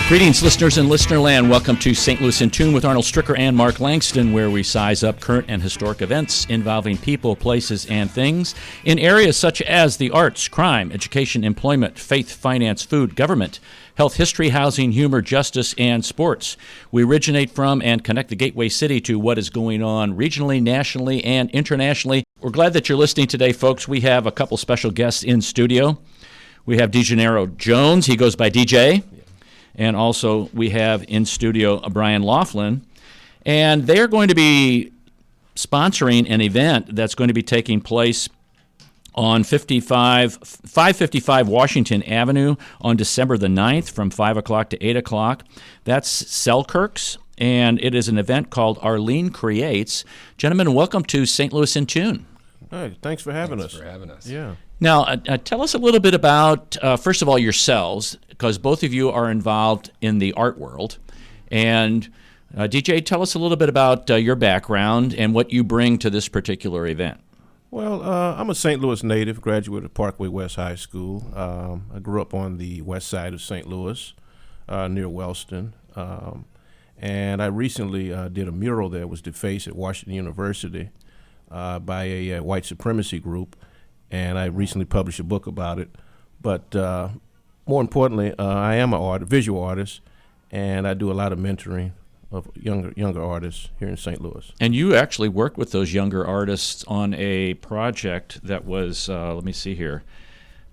Greetings, listeners in listener land. Welcome to St. Louis in Tune with Arnold Stricker and Mark Langston, where we size up current and historic events involving people, places, and things in areas such as the arts, crime, education, employment, faith, finance, food, government, health, history, housing, humor, justice, and sports. We originate from and connect the gateway city to what is going on regionally, nationally, and internationally. We're glad that you're listening today, folks. We have a couple special guests in studio. We have DeGennaro Jones. He goes by DJ. And also we have in studio Brian Laughlin. And they're going to be sponsoring an event that's going to be taking place on 555 Washington Avenue on December the 9th from 5 o'clock to 8 o'clock. That's Selkirk's, and it is an event called Arlene Creates. Gentlemen, welcome to St. Louis in Tune. Hey, thanks for having us. Yeah. Now, tell us a little bit about, first of all, yourselves, because both of you are involved in the art world. And DJ, tell us a little bit about your background and what you bring to this particular event. Well, I'm a St. Louis native, graduate of Parkway West High School. I grew up on the west side of St. Louis, near Wellston. And I recently did a mural that was defaced at Washington University by a white supremacy group. And I recently published a book about it. But more importantly, I am a visual artist, and I do a lot of mentoring of younger artists here in St. Louis. And you actually worked with those younger artists on a project that was, let me see here.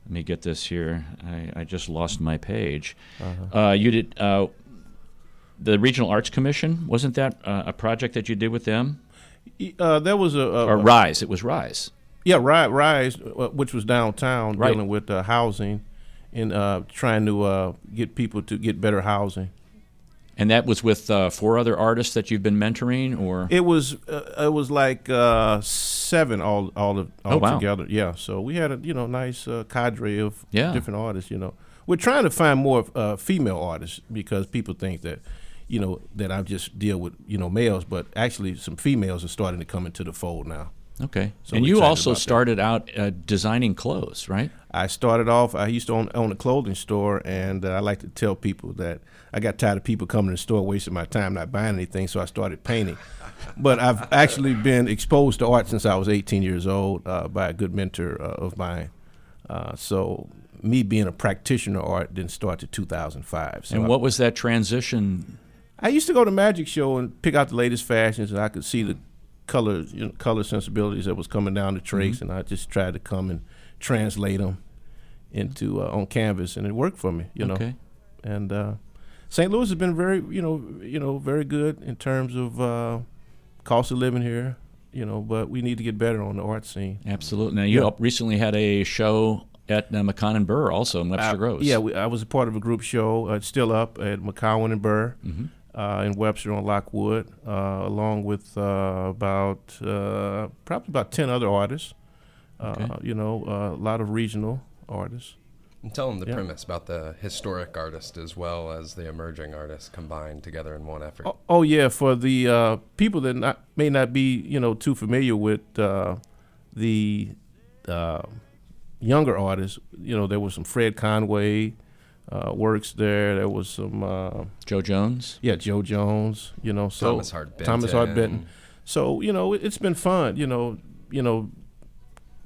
Let me get this here. I just lost my page. You did the Regional Arts Commission. Wasn't that a project that you did with them? There was or RISE. It was RISE. Yeah, RISE, which was downtown, right, dealing with housing and trying to get people to get better housing. And that was with 4 other artists that you've been mentoring, or it was like 7 all wow, together. Yeah, so we had a nice cadre of different artists. We're trying to find more female artists because people think that that I just deal with males, but actually some females are starting to come into the fold now. Okay. So and you also started out designing clothes, right? I started off, I used to own a clothing store, and I like to tell people that I got tired of people coming to the store wasting my time not buying anything, so I started painting. But I've actually been exposed to art since I was 18 years old by a good mentor of mine. So me being a practitioner of art didn't start to 2005. So and what was that transition? I used to go to Magic Show and pick out the latest fashions, and I could see the color sensibilities that was coming down the tracks, and I just tried to come and translate them into on canvas, and it worked for me, Okay. And St. Louis has been very, very good in terms of cost of living here, but we need to get better on the art scene. Absolutely. Now, you recently had a show at McCowan and Burr, also in Webster Groves. Yeah, I was a part of a group show. It's still up at McCowan and Burr. In Webster on Lockwood, along with probably about 10 other artists, okay, a lot of regional artists. And tell them the premise about the historic artist as well as the emerging artist combined together in one effort. Oh yeah, for the people that may not be too familiar with the younger artists, there was some Fred Conway, works there. There was some Joe Jones. Yeah, Joe Jones. So Thomas Hart Benton. So it's been fun.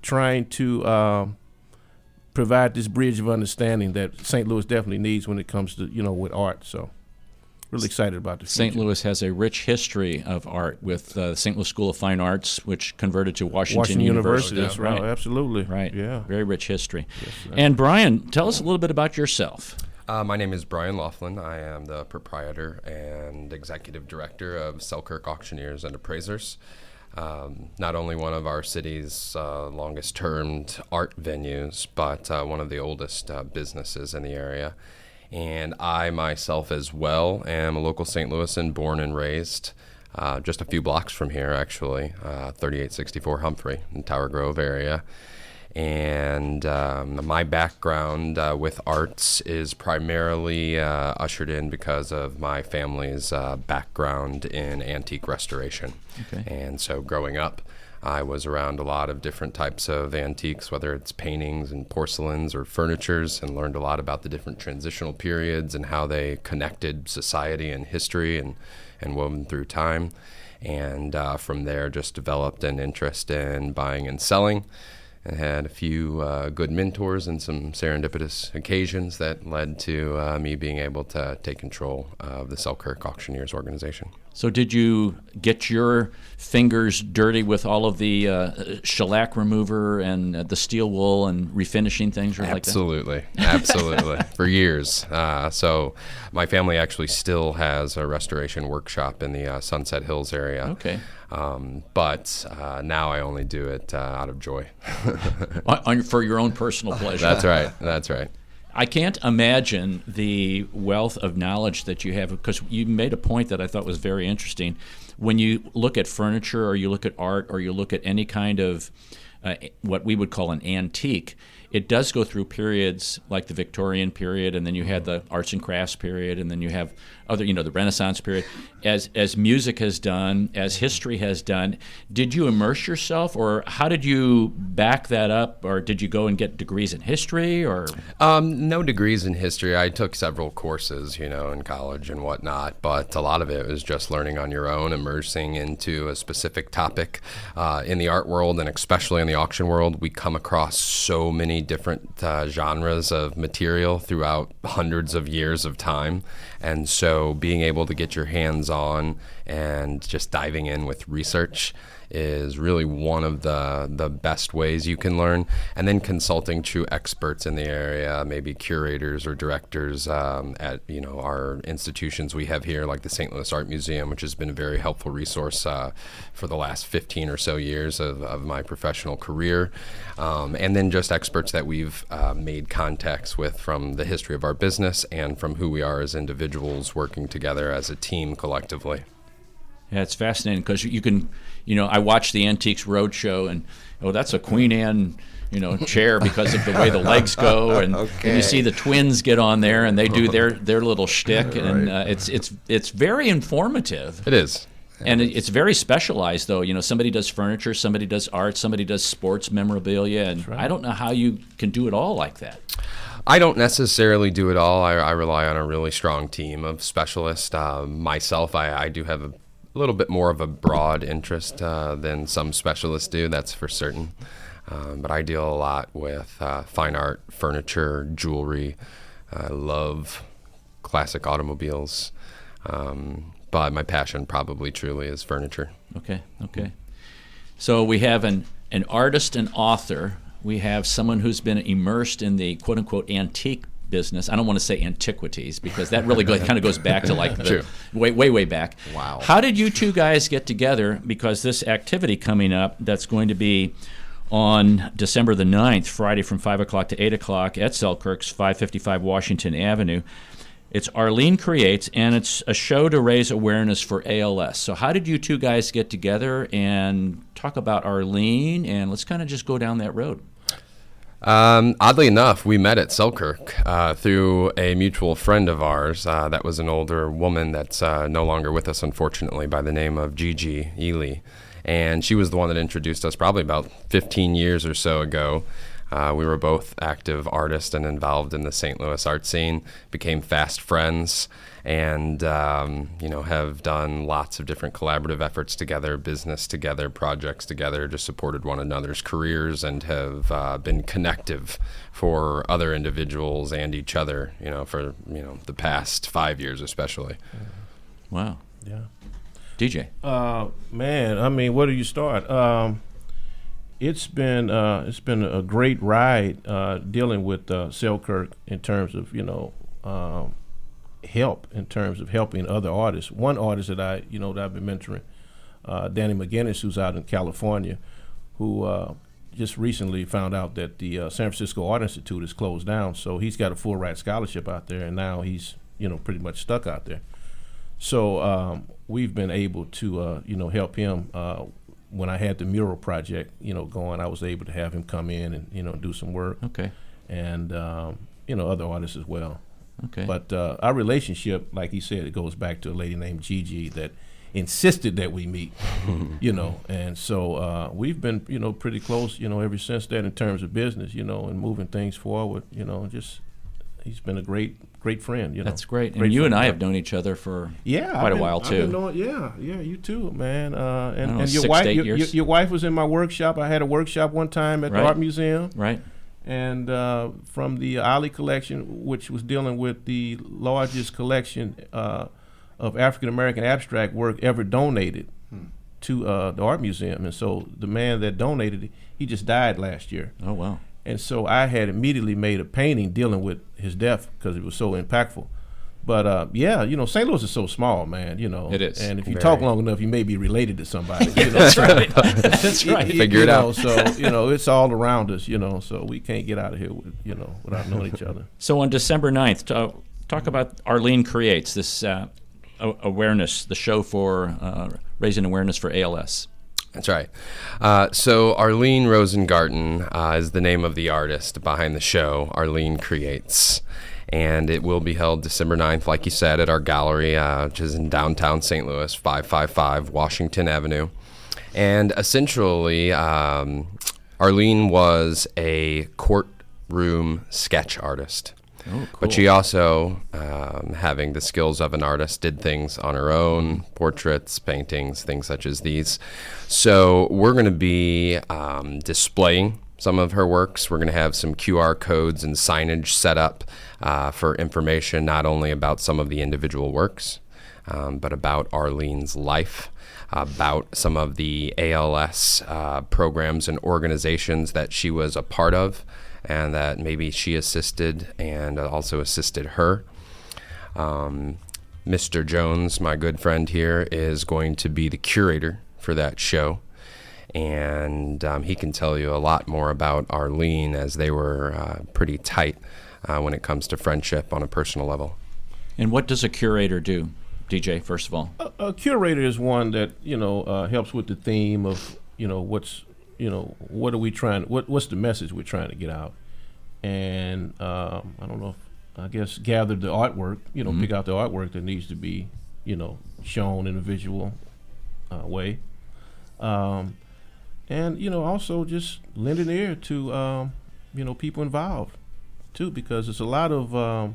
Trying to provide this bridge of understanding that St. Louis definitely needs when it comes to with art. So really excited about the future. St. Louis has a rich history of art with the St. Louis School of Fine Arts, which converted to Washington University. That's right. Absolutely. Right. Yeah. Very rich history. Yes, and Brian, tell us a little bit about yourself. My name is Brian Laughlin. I am the proprietor and executive director of Selkirk Auctioneers and Appraisers. Not only one of our city's longest-termed art venues, but one of the oldest businesses in the area. And I myself as well am a local St. Louisan, born and raised just a few blocks from here, actually, 3864 Humphrey in Tower Grove area. And my background with arts is primarily ushered in because of my family's background in antique restoration. Okay. And so growing up, I was around a lot of different types of antiques, whether it's paintings and porcelains or furnitures, and learned a lot about the different transitional periods and how they connected society and history and woven through time. And from there, just developed an interest in buying and selling, and had a few good mentors and some serendipitous occasions that led to me being able to take control of the Selkirk Auctioneers organization. So did you get your fingers dirty with all of the shellac remover and the steel wool and refinishing things or like that? Absolutely. For years. So my family actually still has a restoration workshop in the Sunset Hills area. Okay. But now I only do it out of joy. For your own personal pleasure. That's right. I can't imagine the wealth of knowledge that you have, because you made a point that I thought was very interesting. When you look at furniture or you look at art or you look at any kind of what we would call an antique, it does go through periods like the Victorian period, and then you had the arts and crafts period, and then you have other, the Renaissance period. As music has done, as history has done, did you immerse yourself, or how did you back that up, or did you go and get degrees in history, or? No degrees in history. I took several courses, in college and whatnot, but a lot of it was just learning on your own, immersing into a specific topic. In the art world, and especially in the auction world, we come across so many different genres of material throughout hundreds of years of time. And so being able to get your hands on and just diving in with research is really one of the best ways you can learn. And then consulting true experts in the area, maybe curators or directors at our institutions we have here, like the St. Louis Art Museum, which has been a very helpful resource for the last 15 or so years of my professional career. And then just experts that we've made contacts with from the history of our business and from who we are as individuals working together as a team collectively. Yeah, it's fascinating because you can, I watched the Antiques Roadshow, and that's a Queen Anne, chair because of the way the legs go, and, and you see the twins get on there and they do their little shtick, and it's very informative. It is. And it's very specialized, though. Somebody does furniture, somebody does art, somebody does sports memorabilia, and I don't know how you can do it all like that. I don't necessarily do it all. I rely on a really strong team of specialists. Myself, I do have a little bit more of a broad interest than some specialists do, that's for certain. But I deal a lot with fine art, furniture, jewelry. I love classic automobiles. But my passion probably truly is furniture. Okay. So we have an artist and author. We have someone who's been immersed in the quote-unquote antique business. I don't want to say antiquities because that really kind of goes back to like the way back. Wow. How did you two guys get together? Because this activity coming up that's going to be on December the 9th, Friday from 5 o'clock to 8 o'clock at Selkirk's 555 Washington Avenue. It's Arlene Creates, and it's a show to raise awareness for ALS. So how did you two guys get together and talk about Arlene, and let's kind of just go down that road? Oddly enough, we met at Selkirk through a mutual friend of ours that was an older woman that's no longer with us, unfortunately, by the name of Gigi Ely. And she was the one that introduced us probably about 15 years or so ago. We were both active artists and involved in the St. Louis art scene, became fast friends, and have done lots of different collaborative efforts together, business together, projects together, just supported one another's careers, and have been connective for other individuals and each other, for the past 5 years especially. Wow. Yeah. DJ. Man, I mean, where do you start? It's been a great ride dealing with Selkirk in terms of help in terms of helping other artists. One artist that I've been mentoring, Danny McGinnis, who's out in California, who just recently found out that the San Francisco Art Institute is closed down. So he's got a full ride scholarship out there, and now he's pretty much stuck out there. So we've been able to help him. When I had the mural project, going, I was able to have him come in and do some work. Okay. And other artists as well. Okay. But our relationship, like he said, it goes back to a lady named Gigi that insisted that we meet, and so we've been, pretty close, ever since that in terms of business, and moving things forward, just he's been a great friend, That's great. Great And you friend. and I have known each other for quite a while I've too. been knowing, yeah, you too, man. And your 6 to wife, 8 years. your wife was in my workshop. I had a workshop one time at the Right. Art Museum. Right. And from the Ali collection, which was dealing with the largest collection of African American abstract work ever donated to the Art Museum. And so the man that donated it, he just died last year. Oh wow. And so I had immediately made a painting dealing with his death because it was so impactful. But St. Louis is so small, man. It is. And if you Very. talk long enough, you may be related to somebody. That's right. That's right. Figure it out. So it's all around us. So we can't get out of here with without knowing each other. So on December 9th, talk about Arlene Creates, this awareness, the show for raising awareness for ALS. That's right. So Arlene Rosengarten is the name of the artist behind the show, Arlene Creates. And it will be held December 9th, like you said, at our gallery, which is in downtown St. Louis, 555 Washington Avenue. And essentially, Arlene was a courtroom sketch artist. Oh, cool. But she also, having the skills of an artist, did things on her own, portraits, paintings, things such as these. So we're going to be displaying some of her works. We're going to have some QR codes and signage set up for information not only about some of the individual works, but about Arlene's life, about some of the ALS programs and organizations that she was a part of, and that maybe she assisted and also assisted her. Mr. Jones, my good friend here, is going to be the curator for that show. And he can tell you a lot more about Arlene, as they were pretty tight when it comes to friendship on a personal level. And what does a curator do, DJ, first of all? A curator is one that helps with the theme of what's what are we trying? What's the message we're trying to get out? And I don't know. I guess gather the artwork. Pick out the artwork that needs to be shown in a visual way. And also just lend an ear to people involved too, because it's a lot of what's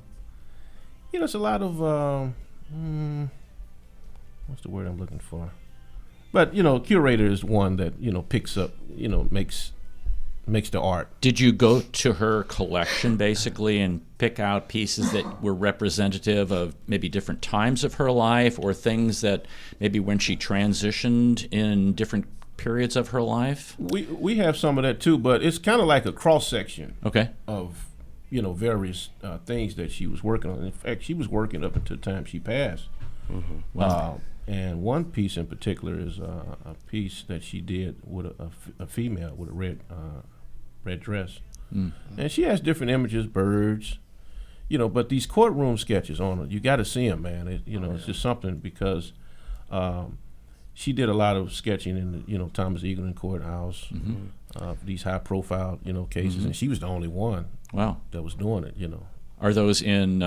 the word I'm looking for? But curator is one that picks up, makes the art. Did you go to her collection basically and pick out pieces that were representative of maybe different times of her life, or things that maybe when she transitioned in different periods of her life? We have some of that too, but it's kind of like a cross section. Okay. Of various things that she was working on. In fact, she was working up until the time she passed. Mm-hmm. Wow. And one piece in particular is a piece that she did with a female with a red dress. Mm-hmm. And she has different images, birds, but these courtroom sketches on her, you got to see them, man. It's just something, because she did a lot of sketching in the Thomas Eagleton Courthouse, mm-hmm. These high profile cases, mm-hmm. and she was the only one. Wow. That was doing it. Are those in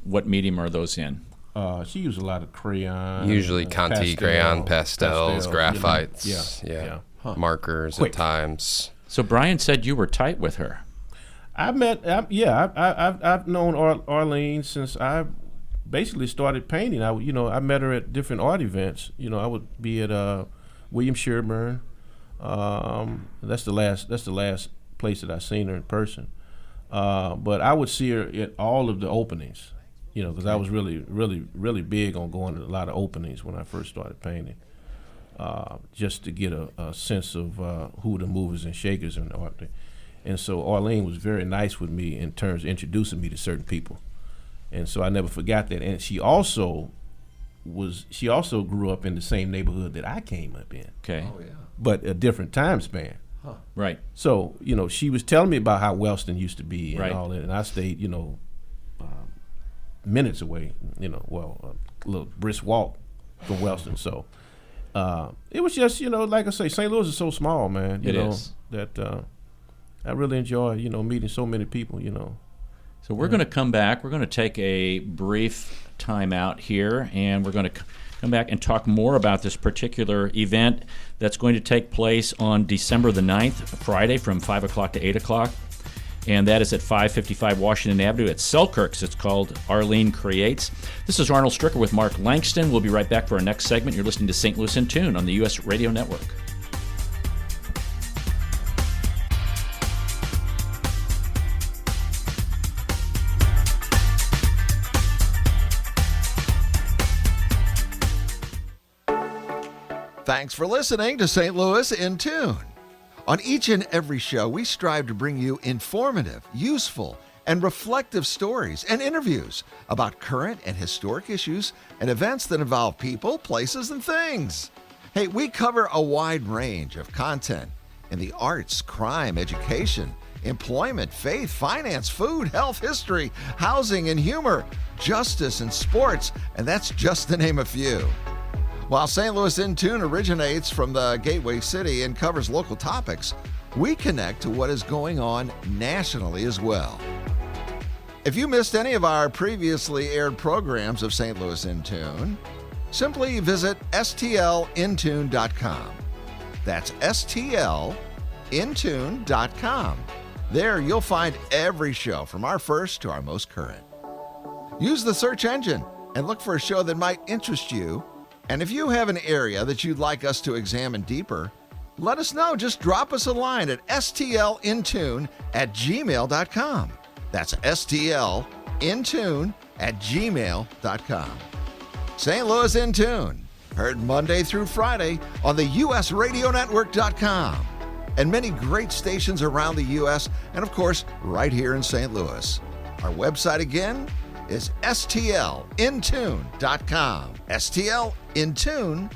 what medium are those in? She used a lot of crayon. Usually Conti crayon, pastels, graphites, Yeah. Huh. Markers Quick. at times. So Brian said you were tight with her. I've known Arlene since I basically started painting. I met her at different art events. I would be at William Sherburne. That's the last place that I seen her in person. But I would see her at all of the openings. Because I was really, really, really big on going to a lot of openings when I first started painting, just to get a sense of who the movers and shakers in the art. And so Arlene was very nice with me in terms of introducing me to certain people, and so I never forgot that. And she also grew up in the same neighborhood that I came up in. Okay. Oh, yeah. But a different time span. Huh. Right. So she was telling me about how Wellston used to be and right. all that, and I stayed minutes away, a little brisk walk from Wellston. So it was just, like I say, St. Louis is so small, man. It is. That I really enjoy, meeting so many people, So we're going to come back. We're going to take a brief time out here, and we're going to come back and talk more about this particular event that's going to take place on December the 9th, Friday, from 5 o'clock to 8 o'clock. And that is at 555 Washington Avenue at Selkirk's. It's called Arlene Creates. This is Arnold Stricker with Mark Langston. We'll be right back for our next segment. You're listening to St. Louis in Tune on the U.S. Radio Network. Thanks for listening to St. Louis in Tune. On each and every show, we strive to bring you informative, useful, and reflective stories and interviews about current and historic issues and events that involve people, places, and things. Hey, we cover a wide range of content in the arts, crime, education, employment, faith, finance, food, health, history, housing, and humor, justice, and sports, and that's just to name a few. While St. Louis in Tune originates from the Gateway City and covers local topics, we connect to what is going on nationally as well. If you missed any of our previously aired programs of St. Louis in Tune, simply visit stlintune.com. That's stlintune.com. There you'll find every show from our first to our most current. Use the search engine and look for a show that might interest you. And if you have an area that you'd like us to examine deeper, let us know. Just drop us a line at stlintune@gmail.com. That's stlintune@gmail.com. St. Louis in Tune, heard Monday through Friday on the usradionetwork.com and many great stations around the U.S. and, of course, right here in St. Louis. Our website again is stlintune.com. stlintune.com.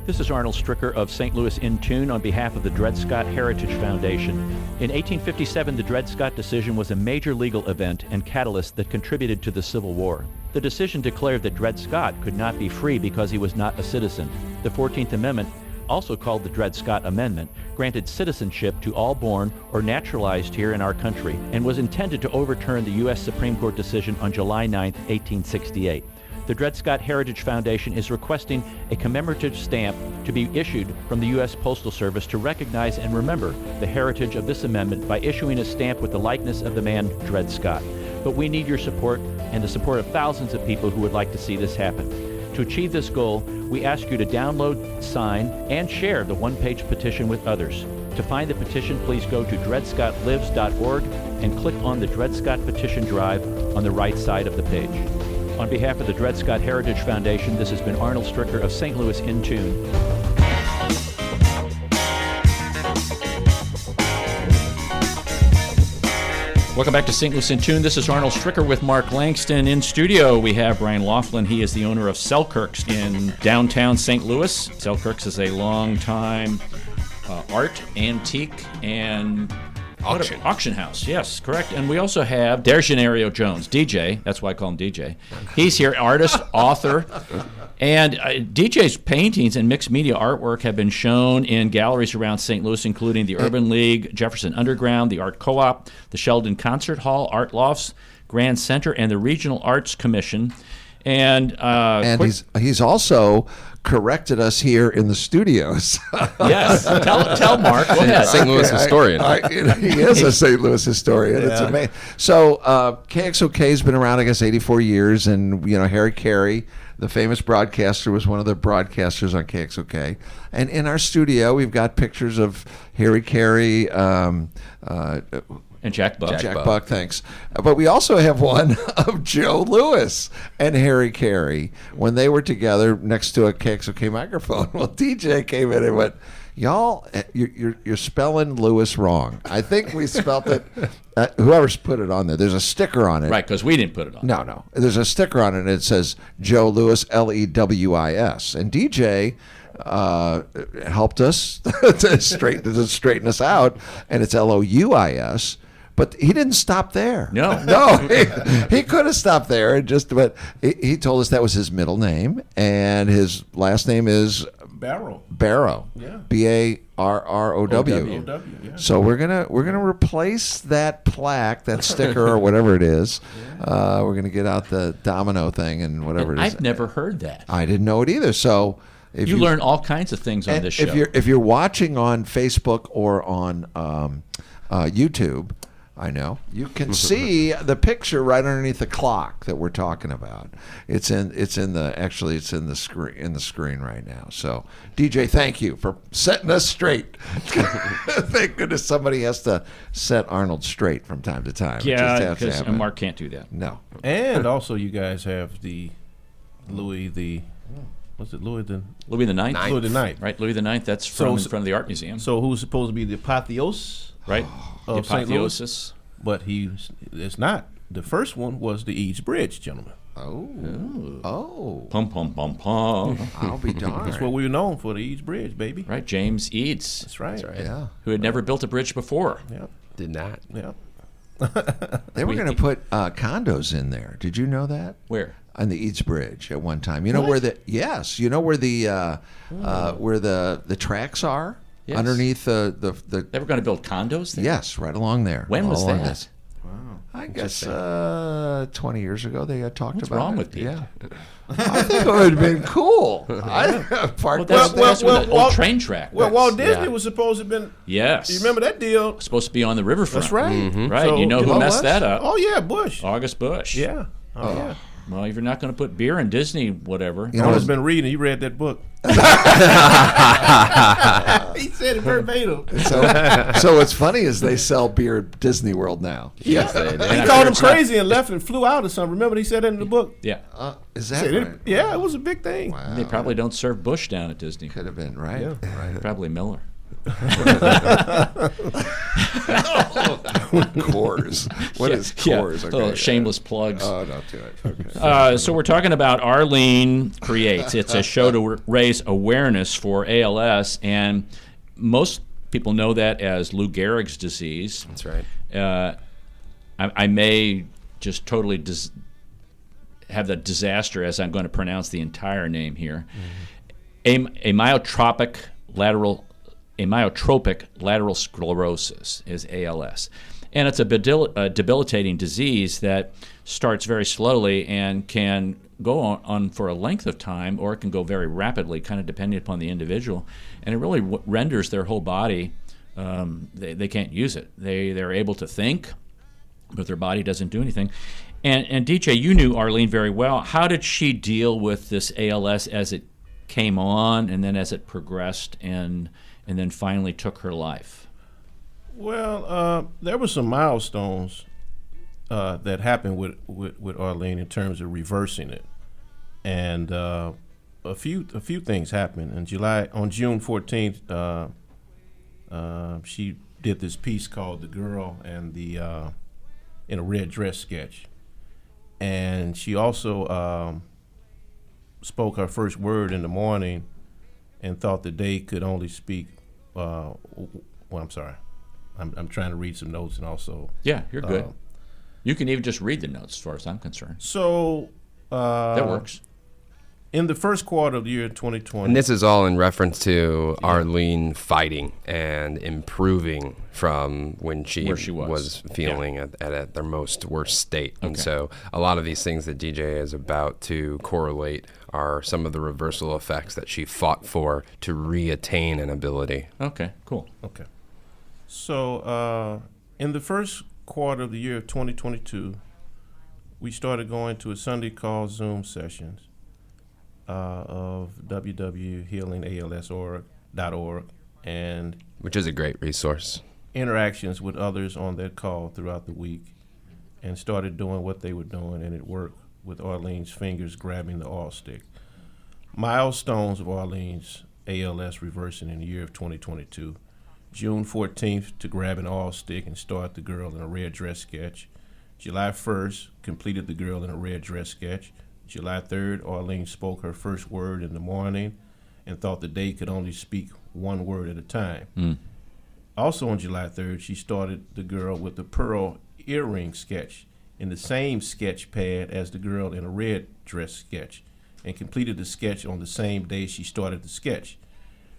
This is Arnold Stricker of St. Louis in Tune on behalf of the Dred Scott Heritage Foundation. In 1857, the Dred Scott decision was a major legal event and catalyst that contributed to the Civil War. The decision declared that Dred Scott could not be free because he was not a citizen. The 14th Amendment, also called the Dred Scott Amendment, granted citizenship to all born or naturalized here in our country and was intended to overturn the U.S. Supreme Court decision on July 9, 1868. The Dred Scott Heritage Foundation is requesting a commemorative stamp to be issued from the U.S. Postal Service to recognize and remember the heritage of this amendment by issuing a stamp with the likeness of the man Dred Scott. But we need your support and the support of thousands of people who would like to see this happen. To achieve this goal, we ask you to download, sign, and share the one-page petition with others. To find the petition, please go to dredscottlives.org and click on the Dred Scott Petition Drive on the right side of the page. On behalf of the Dred Scott Heritage Foundation, this has been Arnold Stricker of St. Louis in Tune. Welcome back to St. Louis in Tune. This is Arnold Stricker with Mark Langston. In studio, we have Brian Laughlin. He is the owner of Selkirk's in downtown St. Louis. Selkirk's is a long-time art, antique, and auction house. Yes, correct. And we also have Degenario Jones, DJ. That's why I call him DJ. He's here, artist, author. And DJ's paintings and mixed media artwork have been shown in galleries around St. Louis, including the Urban League, Jefferson Underground, the Art Co-op, the Sheldon Concert Hall, Art Lofts, Grand Center, and the Regional Arts Commission. And he's also corrected us here in the studios. Yes, tell Mark. Go ahead. St. Louis historian. He is a St. Louis historian. Yeah. It's amazing. So KXOK has been around, I guess, 84 years, and Harry Carey, the famous broadcaster, was one of the broadcasters on KXOK. And in our studio, we've got pictures of Harry Carey. And Jack Buck. Jack Buck, thanks. But we also have one of Joe Louis and Harry Carey when they were together next to a KXOK microphone. Well, DJ came in and went, "Y'all, you're spelling Lewis wrong. I think we spelt it." Whoever's put it on there, there's a sticker on it. Right, because we didn't put it on. No. There's a sticker on it, and it says Joe Louis, Lewis. And DJ helped us to straighten us out, and it's Louis. But he didn't stop there. No, he could have stopped there, but he told us that was his middle name, and his last name is Barrow. Barrow. Yeah. Barrow. OW, yeah. So we're gonna replace that plaque, that sticker, or whatever it is. We're gonna get out the domino thing and whatever it is. I've never heard that. I didn't know it either. So if You learn all kinds of things on this show. if you're watching on Facebook or on YouTube, I know you can see the picture right underneath the clock that we're talking about. It's in the screen right now. So DJ, thank you for setting us straight. Thank goodness somebody has to set Arnold straight from time to time. yeah, because Mark can't do that. No. And also, you guys have the Louis the Louis the Ninth? Louis the Ninth. Right, Louis the Ninth. That's from in front of the art museum. So who's supposed to be the apotheos right, the of St. Louis? apotheosis. But it's not. The first one was the Eads Bridge, gentlemen. Oh. Pum pum pum pum. I'll be darned. That's what we were known for, the Eads Bridge, baby. Right, James Eads, That's right. Yeah. who had never built a bridge before. Yep. Did not. Yep. They were going to put condos in there. Did you know that? Where? On the Eads Bridge at one time. You know where the where the tracks are? Yes. Underneath the They were going to build condos there? yes, right along there. When was All along that? this. I guess 20 years ago they had talked What's about wrong it. with people? Yeah. I think it would have been cool. Well, that's where the old train track Well, was. Walt Disney was supposed to have been. Yes. You remember that deal? Supposed to be on the riverfront. That's right. Right. So, you know who messed that up? Oh yeah, Bush. August Bush. Yeah. Oh yeah. Well, if you're not going to put beer in Disney, whatever. You know, Arnold's been reading. He read that book. He said it verbatim. so what's funny is they sell beer at Disney World now. Yes, they did. He called him crazy and left and flew out or something. Remember, he said that in the book. Yeah. Is that Said it- right? yeah, it was a big thing. Wow. They probably don't serve Bush down at Disney. Could have been, right? Yeah. Right. Probably Miller. Coors. What is Coors? Yeah. Oh, shameless plugs. Oh, don't do it. Okay. So we're talking about Arlene Creates. It's a show to raise awareness for ALS, and most people know that as Lou Gehrig's disease. That's right. I may just totally have the disaster as I'm going to pronounce the entire name here. Amyotropic lateral sclerosis is ALS. And it's a debilitating disease that starts very slowly and can go on for a length of time, or it can go very rapidly, kind of depending upon the individual. And it really renders their whole body, they can't use it. They're able to think, but their body doesn't do anything. And DJ, you knew Arlene very well. How did she deal with this ALS as it came on, and then as it progressed, and then finally took her life? Well, there were some milestones that happened with Arlene in terms of reversing it, and a few things happened. On June 14th, she did this piece called "The Girl and the in a Red Dress" sketch, and she also spoke her first word in the morning, and thought the day could only speak. Well, I'm sorry. I'm trying to read some notes and also. Yeah, you're good. You can even just read the notes, as far as I'm concerned. So. That works. In the first quarter of the year 2020. And this is all in reference to Arlene fighting and improving from when she was feeling at their most worst state. And so a lot of these things that DJ is about to correlate are some of the reversal effects that she fought for to reattain an ability. Okay, cool. Okay. So in the first quarter of the year of 2022, we started going to a Sunday call Zoom sessions of www.healingals.org and which is a great resource. Interactions with others on that call throughout the week, and started doing what they were doing, and it worked with Arlene's fingers grabbing the oil stick. Milestones of Arlene's ALS reversing in the year of 2022. June 14th to grab an oil stick and start the girl in a red dress sketch. July 1st, completed the girl in a red dress sketch. July 3rd, Arlene spoke her first word in the morning and thought the day could only speak one word at a time. Also on July 3rd, she started the girl with the pearl earring sketch in the same sketch pad as the girl in a red dress sketch, and completed the sketch on the same day she started the sketch.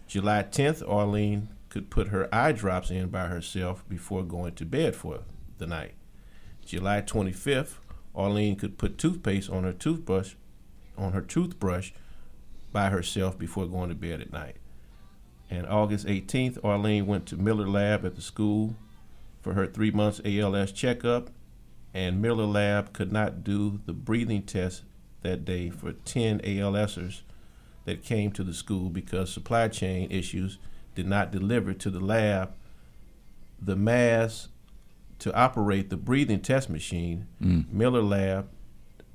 July 10th, Arlene could put her eye drops in by herself before going to bed for the night. July 25th, Arlene could put toothpaste on her toothbrush by herself before going to bed at night. And August 18th, Arlene went to Miller Lab at the school for her 3 months ALS checkup, and Miller Lab could not do the breathing test that day for 10 ALSers that came to the school because supply chain issues did not deliver to the lab the mask to operate the breathing test machine. Miller Lab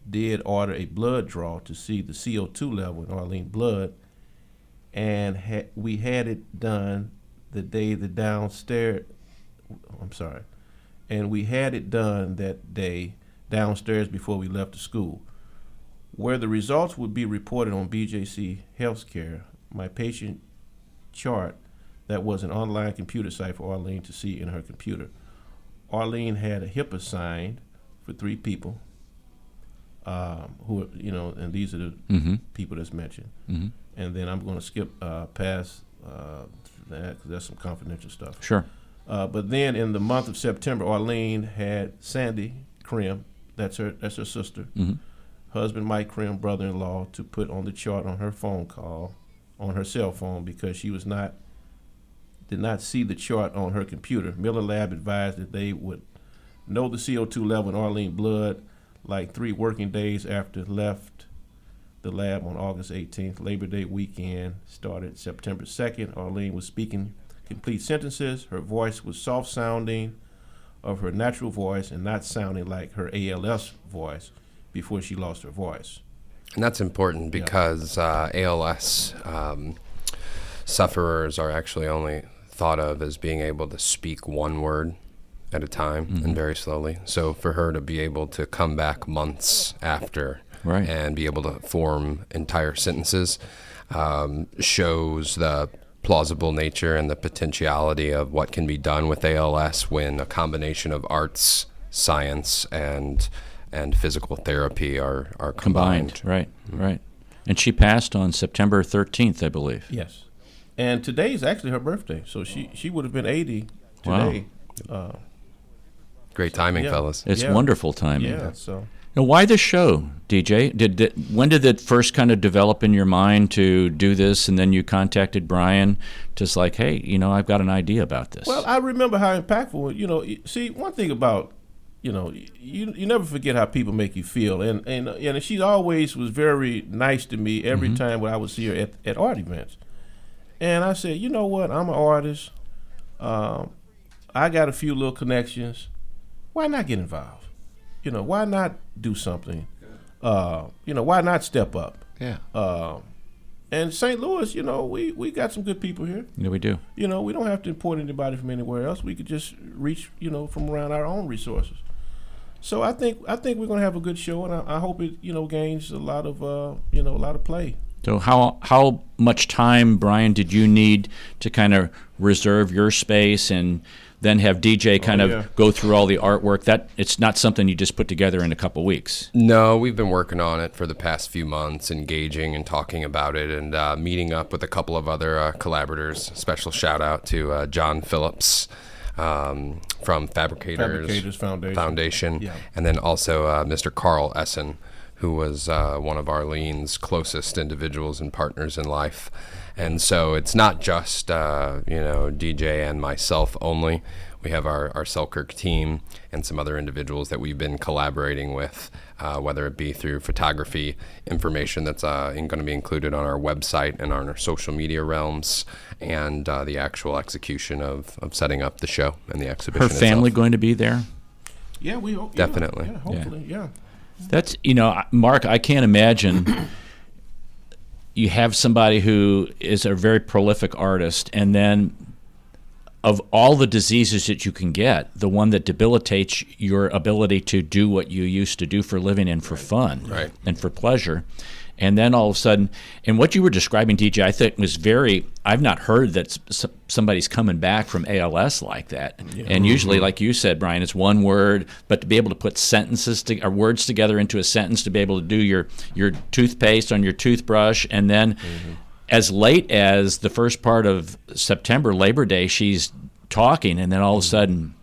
did order a blood draw to see the CO2 level in Arlene's blood, and we had it done the day the downstairs. And we had it done that day downstairs before we left the school, where the results would be reported on BJC Healthcare. My patient chart that was an online computer site for Arlene to see in her computer. Arlene had a HIPAA signed for 3 people, who, and these are the people that's mentioned. And then I'm going to skip past that because that's some confidential stuff. Sure. But then in the month of September, Arlene had Sandy Krim, that's her sister, husband Mike Krim, brother-in-law, to put on the chart on her phone call, on her cell phone, because she did not see the chart on her computer. Miller Lab advised that they would know the CO2 level in Arlene's blood like 3 working days after left the lab on August 18th. Labor Day weekend started September 2nd. Arlene was speaking complete sentences. Her voice was soft sounding of her natural voice and not sounding like her ALS voice before she lost her voice. And that's important because ALS sufferers are actually only thought of as being able to speak one word at a time and very slowly. So for her to be able to come back months after and be able to form entire sentences shows the plausible nature and the potentiality of what can be done with ALS when a combination of arts, science, and physical therapy are combined. Right. And she passed on September 13th, I believe. Yes. And today is actually her birthday, so she would have been 80 today. Wow. Great timing, fellas. It's wonderful timing. Yeah, so. Now, why this show, DJ? When did it first kind of develop in your mind to do this, and then you contacted Brian, just like, hey, I've got an idea about this? Well, I remember how impactful, see, one thing about, you never forget how people make you feel, and she always was very nice to me every time when I would see her at art events. And I said, you know what, I'm an artist, I got a few little connections, why not get involved? Why not do something? Why not step up? Yeah. And St. Louis, we got some good people here. Yeah, we do. We don't have to import anybody from anywhere else. We could just reach, from around our own resources. So I think we're going to have a good show, and I hope it, gains a lot of play. So how much time, Brian, did you need to kind of reserve your space and then have DJ kind of go through all the artwork? That it's not something you just put together in a couple weeks. No, we've been working on it for the past few months, engaging and talking about it, and meeting up with a couple of other collaborators. Special shout out to John Phillips from Fabricators Foundation. And then also Mr. Carl Essen, who was one of Arlene's closest individuals and partners in life. And so it's not just, DJ and myself only. We have our Selkirk team and some other individuals that we've been collaborating with, whether it be through photography, information that's going to be included on our website and on our social media realms, and the actual execution of setting up the show and the exhibition. Her family going to be there? Yeah, we hope. Definitely. Yeah, hopefully, yeah. That's, Mark, I can't imagine you have somebody who is a very prolific artist, and then of all the diseases that you can get, the one that debilitates your ability to do what you used to do for a living and for fun and for pleasure. And then all of a sudden, and what you were describing, DJ, I think was I've not heard that somebody's coming back from ALS like that. Yeah. And usually, like you said, Brian, it's one word, but to be able to put or words together into a sentence, to be able to do your toothpaste on your toothbrush, and then as late as the first part of September, Labor Day, she's talking, and then all of a sudden,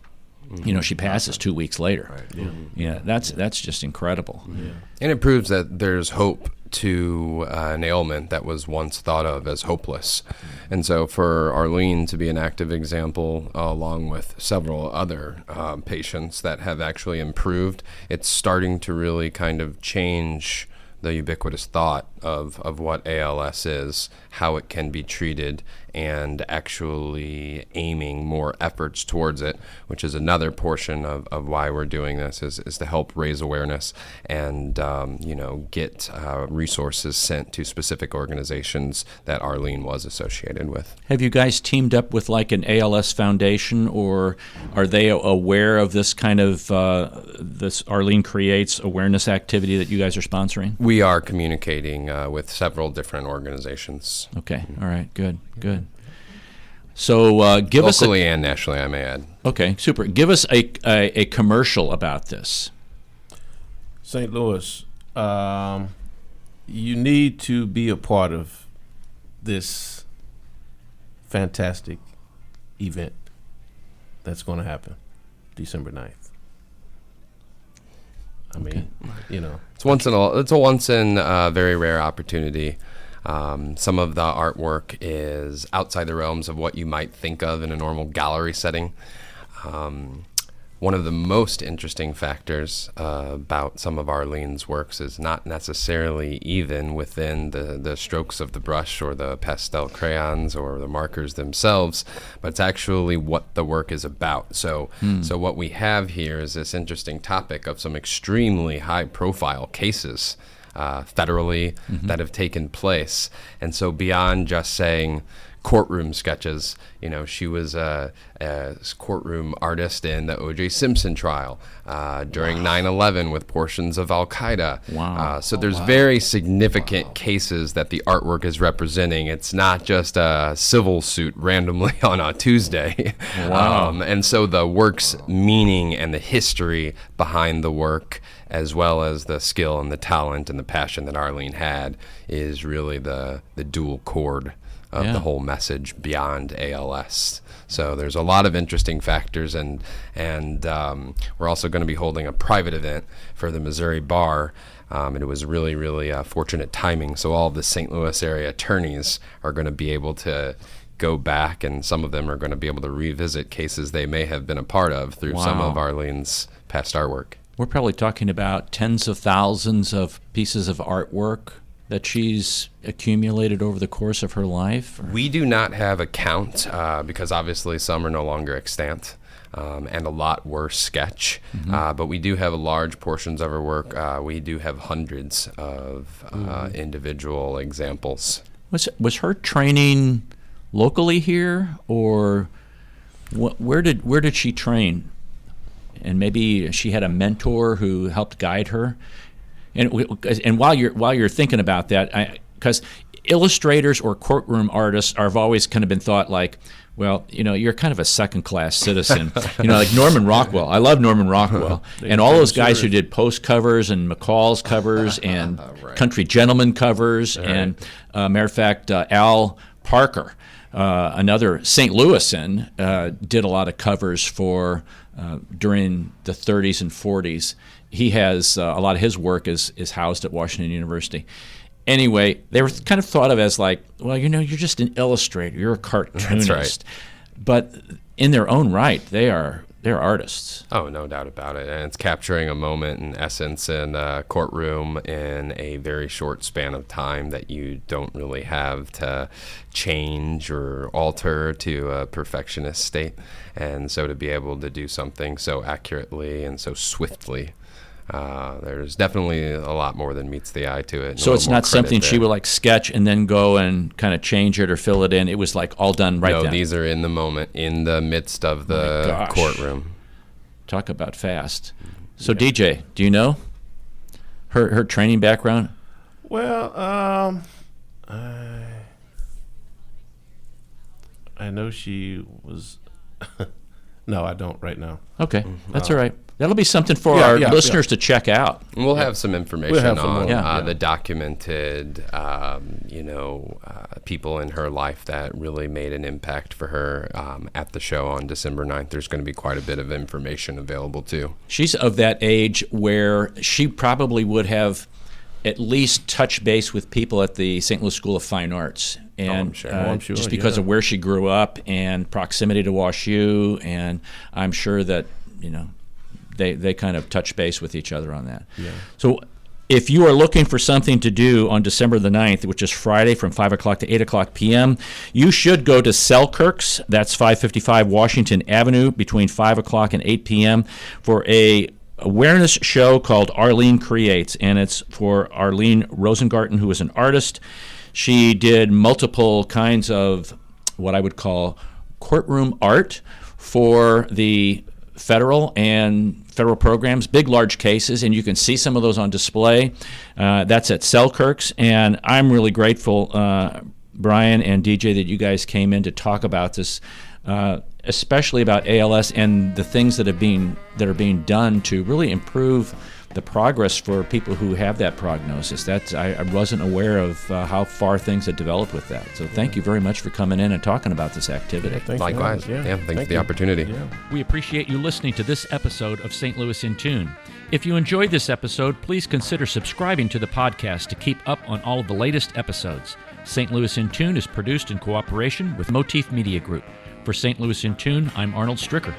she passes 2 weeks later. Right. Yeah, that's just incredible. Yeah. And it proves that there's hope to an ailment that was once thought of as hopeless. And so for Arlene to be an active example, along with several other patients that have actually improved, it's starting to really kind of change the ubiquitous thought of what ALS is, how it can be treated, and actually aiming more efforts towards it, which is another portion of why we're doing this, is to help raise awareness and get resources sent to specific organizations that Arlene was associated with. Have you guys teamed up with like an ALS foundation, or are they aware of this kind of this Arlene Creates awareness activity that you guys are sponsoring? We are communicating with several different organizations. Okay, all right, good. So give us locally and nationally, I may add. Okay, super. Give us a commercial about this. St. Louis, you need to be a part of this fantastic event that's going to happen December 9th. I mean, it's a once in a very rare opportunity. Some of the artwork is outside the realms of what you might think of in a normal gallery setting. One of the most interesting factors about some of Arlene's works is not necessarily even within the strokes of the brush or the pastel crayons or the markers themselves, but it's actually what the work is about. So what we have here is this interesting topic of some extremely high-profile cases federally that have taken place. And so beyond just saying courtroom sketches, she was a courtroom artist in the O.J. Simpson trial during 9/11 with portions of Al-Qaeda. Wow. So there's very significant cases that the artwork is representing. It's not just a civil suit randomly on a Tuesday. Wow. And so the work's meaning and the history behind the work, as well as the skill and the talent and the passion that Arlene had, is really the dual chord of the whole message beyond ALS. So there's a lot of interesting factors, and we're also going to be holding a private event for the Missouri Bar, and it was really, really fortunate timing. So all of the St. Louis area attorneys are going to be able to go back, and some of them are going to be able to revisit cases they may have been a part of through some of Arlene's past artwork. We're probably talking about tens of thousands of pieces of artwork that she's accumulated over the course of her life? We do not have a count because obviously some are no longer extant and a lot were sketch. But we do have large portions of her work. We do have hundreds of individual examples. Was her training locally here, or where did she train? And maybe she had a mentor who helped guide her. And while you're thinking about that, because illustrators or courtroom artists have always kind of been thought like, well, you're kind of a second-class citizen. Like Norman Rockwell. I love Norman Rockwell. And all those guys who did Post covers and McCall's covers and Country Gentleman covers. Right. And matter of fact, Al Parker, another St. Louisan, did a lot of covers for during the 30s and 40s. He has a lot of his work is housed at Washington University. Anyway, they were kind of thought of as like, well, you're just an illustrator, you're a cartoonist. That's right. But in their own right, they're artists. Oh, no doubt about it. And it's capturing a moment in essence in a courtroom in a very short span of time that you don't really have to change or alter to a perfectionist state. And so to be able to do something so accurately and so swiftly, there's definitely a lot more than meets the eye to it. So it's not something she would like sketch and then go and kind of change it or fill it in. It was like all done right then. No, these are in the moment, in the midst of the courtroom. Talk about fast. So DJ, do you know her training background? Well, I know she was No, I don't right now. Okay, that's all right. That'll be something for Yeah, our yeah, listeners to check out. And we'll have some information We'll have some on more, yeah. the documented, people in her life that really made an impact for her at the show on December 9th. There's going to be quite a bit of information available, too. She's of that age where she probably would have at least touched base with people at the St. Louis School of Fine Arts. And I'm sure, just because of where she grew up and proximity to WashU, and I'm sure that, they kind of touch base with each other on that. Yeah. So if you are looking for something to do on December the 9th, which is Friday from 5 o'clock to 8 o'clock p.m., you should go to Selkirk's, that's 555 Washington Avenue, between 5 o'clock and 8 p.m. for a awareness show called Arlene Creates, and it's for Arlene Rosengarten, who is an artist. She did multiple kinds of what I would call courtroom art for the federal programs, big, large cases, and you can see some of those on display. That's at Selkirk's, and I'm really grateful, Brian and DJ, that you guys came in to talk about this, especially about ALS and the things that are being done to really improve the progress for people who have that prognosis. I wasn't aware of how far things had developed with that. So thank you very much for coming in and talking about this activity. Thanks for Likewise. having us. Yeah, thanks for the opportunity. Yeah. We appreciate you listening to this episode of St. Louis in Tune. If you enjoyed this episode, please consider subscribing to the podcast to keep up on all of the latest episodes. St. Louis in Tune is produced in cooperation with Motif Media Group. For St. Louis in Tune, I'm Arnold Stricker.